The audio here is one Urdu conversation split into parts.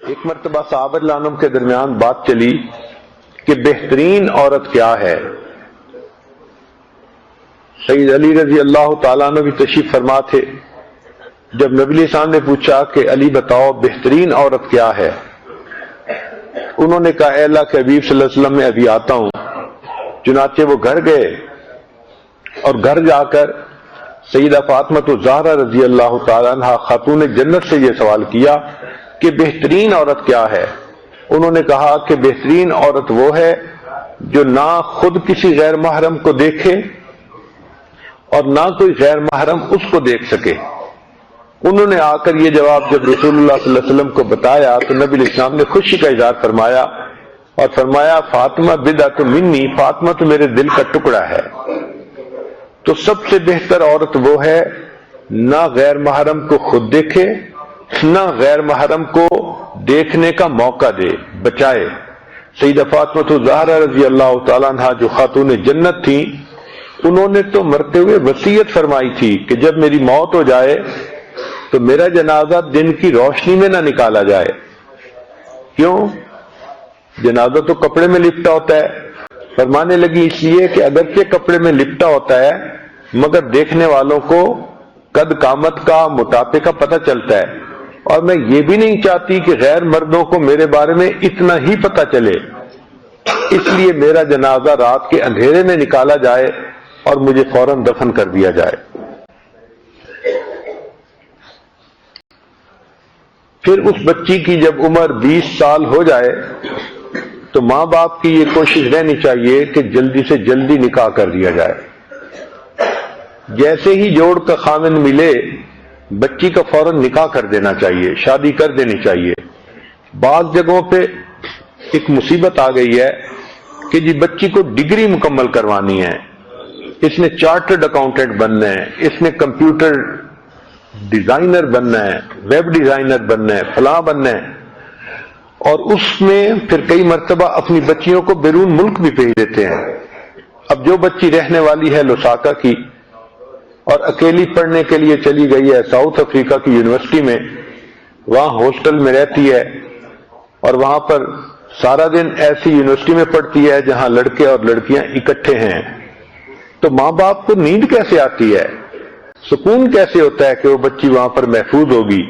ایک مرتبہ صحابہ رضی اللہ عنہم کے درمیان بات چلی کہ بہترین عورت کیا ہے۔ سید علی رضی اللہ تعالیٰ عنہ بھی تشریف فرما تھے۔ جب نبی علیہ السلام نے پوچھا کہ علی بتاؤ بہترین عورت کیا ہے، انہوں نے کہا اے اللہ کے حبیب صلی اللہ علیہ وسلم میں ابھی آتا ہوں۔ چنانچہ وہ گھر گئے اور گھر جا کر سیدہ فاطمہ الزہرا رضی اللہ تعالیٰ عنہ خاتون جنت سے یہ سوال کیا کہ بہترین عورت کیا ہے۔ انہوں نے کہا کہ بہترین عورت وہ ہے جو نہ خود کسی غیر محرم کو دیکھے اور نہ کوئی غیر محرم اس کو دیکھ سکے۔ انہوں نے آ کر یہ جواب جب رسول اللہ صلی اللہ علیہ وسلم کو بتایا تو نبی علیہ السلام نے خوشی کا اظہار فرمایا اور فرمایا فاطمہ بدعۃ منی، فاطمہ تو میرے دل کا ٹکڑا ہے۔ تو سب سے بہتر عورت وہ ہے نہ غیر محرم کو خود دیکھے نہ غیر محرم کو دیکھنے کا موقع دے، بچائے۔ سیدہ فاطمہ الزہرا رضی اللہ تعالیٰ عنہ جو خاتون جنت تھیں، انہوں نے تو مرتے ہوئے وصیت فرمائی تھی کہ جب میری موت ہو جائے تو میرا جنازہ دن کی روشنی میں نہ نکالا جائے۔ کیوں؟ جنازہ تو کپڑے میں لپٹا ہوتا ہے۔ فرمانے لگی اس لیے کہ اگرچہ کپڑے میں لپٹا ہوتا ہے مگر دیکھنے والوں کو قد قامت کا، موٹاپے کا پتہ چلتا ہے، اور میں یہ بھی نہیں چاہتی کہ غیر مردوں کو میرے بارے میں اتنا ہی پتہ چلے، اس لیے میرا جنازہ رات کے اندھیرے میں نکالا جائے اور مجھے فوراً دفن کر دیا جائے۔ پھر اس بچی کی جب عمر 20 سال ہو جائے تو ماں باپ کی یہ کوشش رہنی چاہیے کہ جلدی سے جلدی نکاح کر دیا جائے۔ جیسے ہی جوڑ کا خامن ملے بچی کا فوراً نکاح کر دینا چاہیے، شادی کر دینی چاہیے۔ بعض جگہوں پہ ایک مصیبت آ گئی ہے کہ جی بچی کو ڈگری مکمل کروانی ہے، اس نے چارٹرڈ اکاؤنٹنٹ بننا ہے، اس نے کمپیوٹر ڈیزائنر بننا ہے، ویب ڈیزائنر بننا ہے، فلاں بننا ہے، اور اس میں پھر کئی مرتبہ اپنی بچیوں کو بیرون ملک بھی بھیج دیتے ہیں۔ اب جو بچی رہنے والی ہے لوساکا کی اور اکیلی پڑھنے کے لیے چلی گئی ہے ساؤتھ افریقہ کی یونیورسٹی میں، وہاں ہاسٹل میں رہتی ہے اور وہاں پر سارا دن ایسی یونیورسٹی میں پڑھتی ہے جہاں لڑکے اور لڑکیاں اکٹھے ہیں، تو ماں باپ کو نیند کیسے آتی ہے، سکون کیسے ہوتا ہے کہ وہ بچی وہاں پر محفوظ ہوگی؟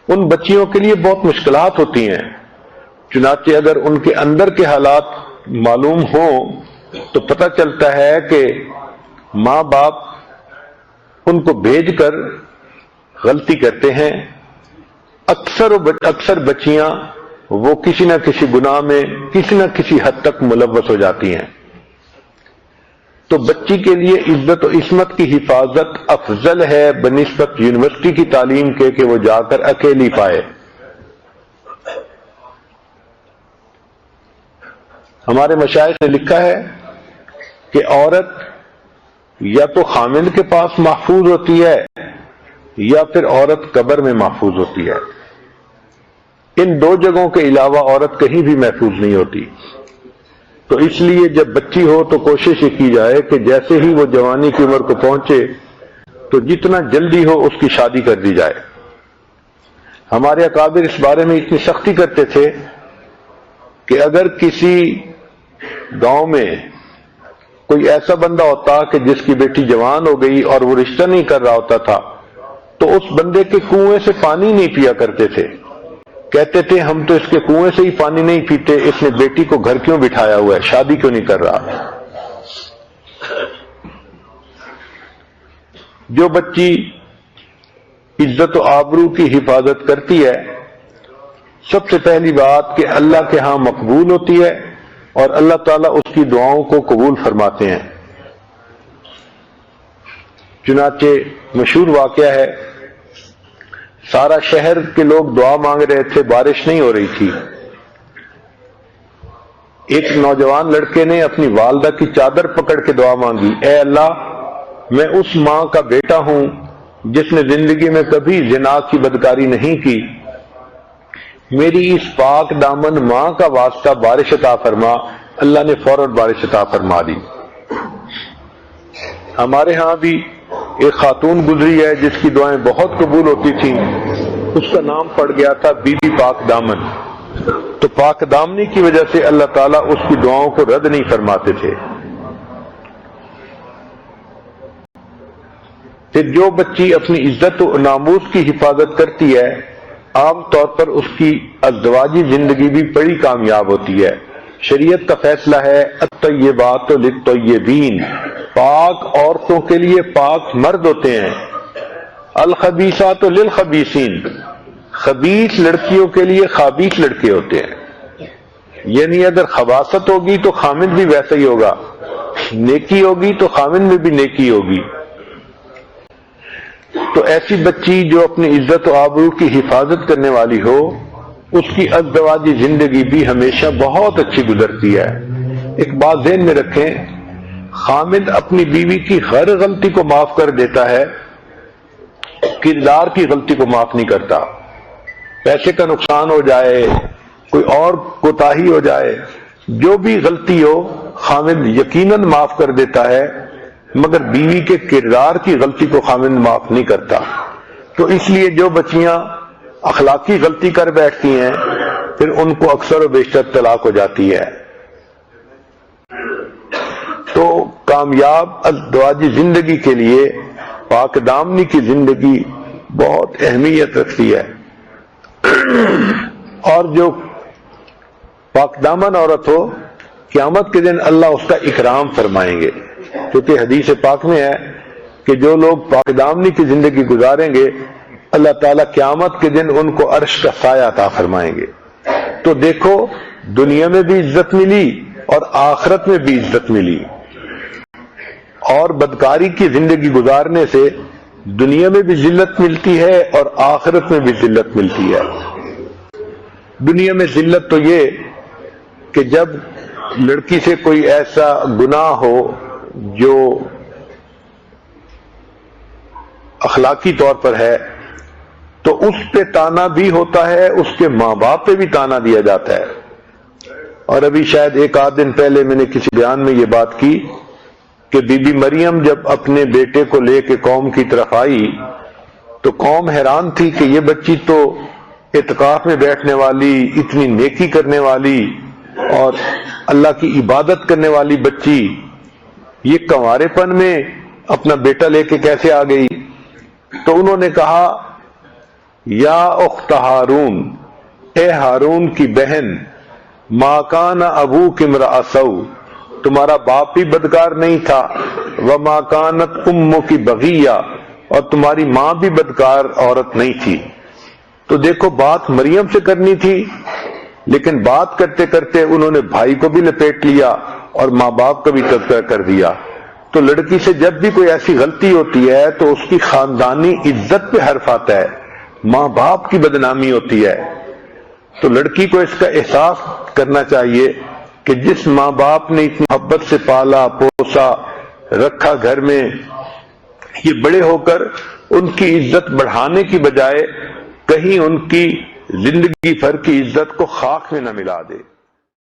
ان بچیوں کے لیے بہت مشکلات ہوتی ہیں۔ چنانچہ اگر ان کے اندر کے حالات معلوم ہوں تو پتہ چلتا ہے کہ ماں باپ ان کو بھیج کر غلطی کرتے ہیں۔ اکثر بچیاں وہ کسی نہ کسی گناہ میں کسی نہ کسی حد تک ملوث ہو جاتی ہیں۔ تو بچی کے لیے عزت و عصمت کی حفاظت افضل ہے بنسبت یونیورسٹی کی تعلیم کے کہ وہ جا کر اکیلی پائے۔ ہمارے مشائخ نے لکھا ہے کہ عورت یا تو خامند کے پاس محفوظ ہوتی ہے یا پھر عورت قبر میں محفوظ ہوتی ہے۔ ان دو جگہوں کے علاوہ عورت کہیں بھی محفوظ نہیں ہوتی۔ تو اس لیے جب بچی ہو تو کوشش یہ کی جائے کہ جیسے ہی وہ جوانی کی عمر کو پہنچے تو جتنا جلدی ہو اس کی شادی کر دی جائے۔ ہمارے اکابر اس بارے میں اتنی سختی کرتے تھے کہ اگر کسی گاؤں میں کوئی ایسا بندہ ہوتا کہ جس کی بیٹی جوان ہو گئی اور وہ رشتہ نہیں کر رہا ہوتا تھا تو اس بندے کے کنویں سے پانی نہیں پیا کرتے تھے، کہتے تھے ہم تو اس کے کنویں سے ہی پانی نہیں پیتے، اس نے بیٹی کو گھر کیوں بٹھایا ہوا ہے، شادی کیوں نہیں کر رہا۔ جو بچی عزت و آبرو کی حفاظت کرتی ہے، سب سے پہلی بات کہ اللہ کے ہاں مقبول ہوتی ہے اور اللہ تعالیٰ اس کی دعاؤں کو قبول فرماتے ہیں۔ چنانچہ مشہور واقعہ ہے، سارا شہر کے لوگ دعا مانگ رہے تھے، بارش نہیں ہو رہی تھی۔ ایک نوجوان لڑکے نے اپنی والدہ کی چادر پکڑ کے دعا مانگی، اے اللہ میں اس ماں کا بیٹا ہوں جس نے زندگی میں کبھی زنا کی بدکاری نہیں کی، میری اس پاک دامن ماں کا واسطہ بارش عطا فرما۔ اللہ نے فوراً بارش عطا فرما دی۔ ہمارے ہاں بھی ایک خاتون گزری ہے جس کی دعائیں بہت قبول ہوتی تھیں، اس کا نام پڑ گیا تھا بی بی پاک دامن. تو پاک دامنی کی وجہ سے اللہ تعالیٰ اس کی دعاؤں کو رد نہیں فرماتے تھے. پھر جو بچی اپنی عزت و ناموس کی حفاظت کرتی ہے عام طور پر اس کی ازدواجی زندگی بھی بڑی کامیاب ہوتی ہے. شریعت کا فیصلہ ہے الطیبات للطیبین، پاک عورتوں کے لیے پاک مرد ہوتے ہیں. الخبیثات للخبیثین، خبیث لڑکیوں کے لیے خابیث لڑکے ہوتے ہیں. یعنی اگر خباثت ہوگی تو خامند بھی ویسا ہی ہوگا، نیکی ہوگی تو خامند میں بھی نیکی ہوگی. تو ایسی بچی جو اپنی عزت و آبرو کی حفاظت کرنے والی ہو اس کی ازدواجی زندگی بھی ہمیشہ بہت اچھی گزرتی ہے. ایک بات ذہن میں رکھیں، خامند اپنی بیوی کی ہر غلطی کو معاف کر دیتا ہے، کردار کی غلطی کو معاف نہیں کرتا. پیسے کا نقصان ہو جائے، کوئی اور کوتاہی ہو جائے، جو بھی غلطی ہو خامند یقیناً معاف کر دیتا ہے، مگر بیوی کے کردار کی غلطی کو خامند معاف نہیں کرتا. تو اس لیے جو بچیاں اخلاقی غلطی کر بیٹھتی ہیں پھر ان کو اکثر و بیشتر طلاق ہو جاتی ہے. تو کامیاب ازدواجی زندگی کے لیے پاک دامنی کی زندگی بہت اہمیت رکھتی ہے. اور جو پاک دامن عورت ہو قیامت کے دن اللہ اس کا اکرام فرمائیں گے، کیونکہ حدیث پاک میں ہے کہ جو لوگ پاک دامنی کی زندگی گزاریں گے اللہ تعالیٰ قیامت کے دن ان کو عرش کا سایہ عطا فرمائیں گے. تو دیکھو دنیا میں بھی عزت ملی اور آخرت میں بھی عزت ملی. اور بدکاری کی زندگی گزارنے سے دنیا میں بھی ذلت ملتی ہے اور آخرت میں بھی ذلت ملتی ہے. دنیا میں ذلت تو یہ کہ جب لڑکی سے کوئی ایسا گناہ ہو جو اخلاقی طور پر ہے تو اس پہ تانا بھی ہوتا ہے، اس کے ماں باپ پہ بھی تانا دیا جاتا ہے. اور ابھی شاید ایک آدھ دن پہلے میں نے کسی بیان میں یہ بات کی کہ بی بی مریم جب اپنے بیٹے کو لے کے قوم کی طرف آئی تو قوم حیران تھی کہ یہ بچی تو اعتکاف میں بیٹھنے والی، اتنی نیکی کرنے والی اور اللہ کی عبادت کرنے والی بچی، یہ کنوارے پن میں اپنا بیٹا لے کے کیسے آ گئی؟ تو انہوں نے کہا یا اخت ہارون، اے ہارون کی بہن، ما کان ابوک امرأ سوء، تمہارا باپ بھی بدکار نہیں تھا، وما کانت امک بغیہ، اور تمہاری ماں بھی بدکار عورت نہیں تھی. تو دیکھو بات مریم سے کرنی تھی لیکن بات کرتے کرتے انہوں نے بھائی کو بھی لپیٹ لیا اور ماں باپ کا بھی تذکرہ کر دیا. تو لڑکی سے جب بھی کوئی ایسی غلطی ہوتی ہے تو اس کی خاندانی عزت پہ حرف آتا ہے، ماں باپ کی بدنامی ہوتی ہے. تو لڑکی کو اس کا احساس کرنا چاہیے کہ جس ماں باپ نے اتنی محبت سے پالا پوسا رکھا گھر میں، یہ بڑے ہو کر ان کی عزت بڑھانے کی بجائے کہیں ان کی زندگی بھر کی عزت کو خاک میں نہ ملا دے.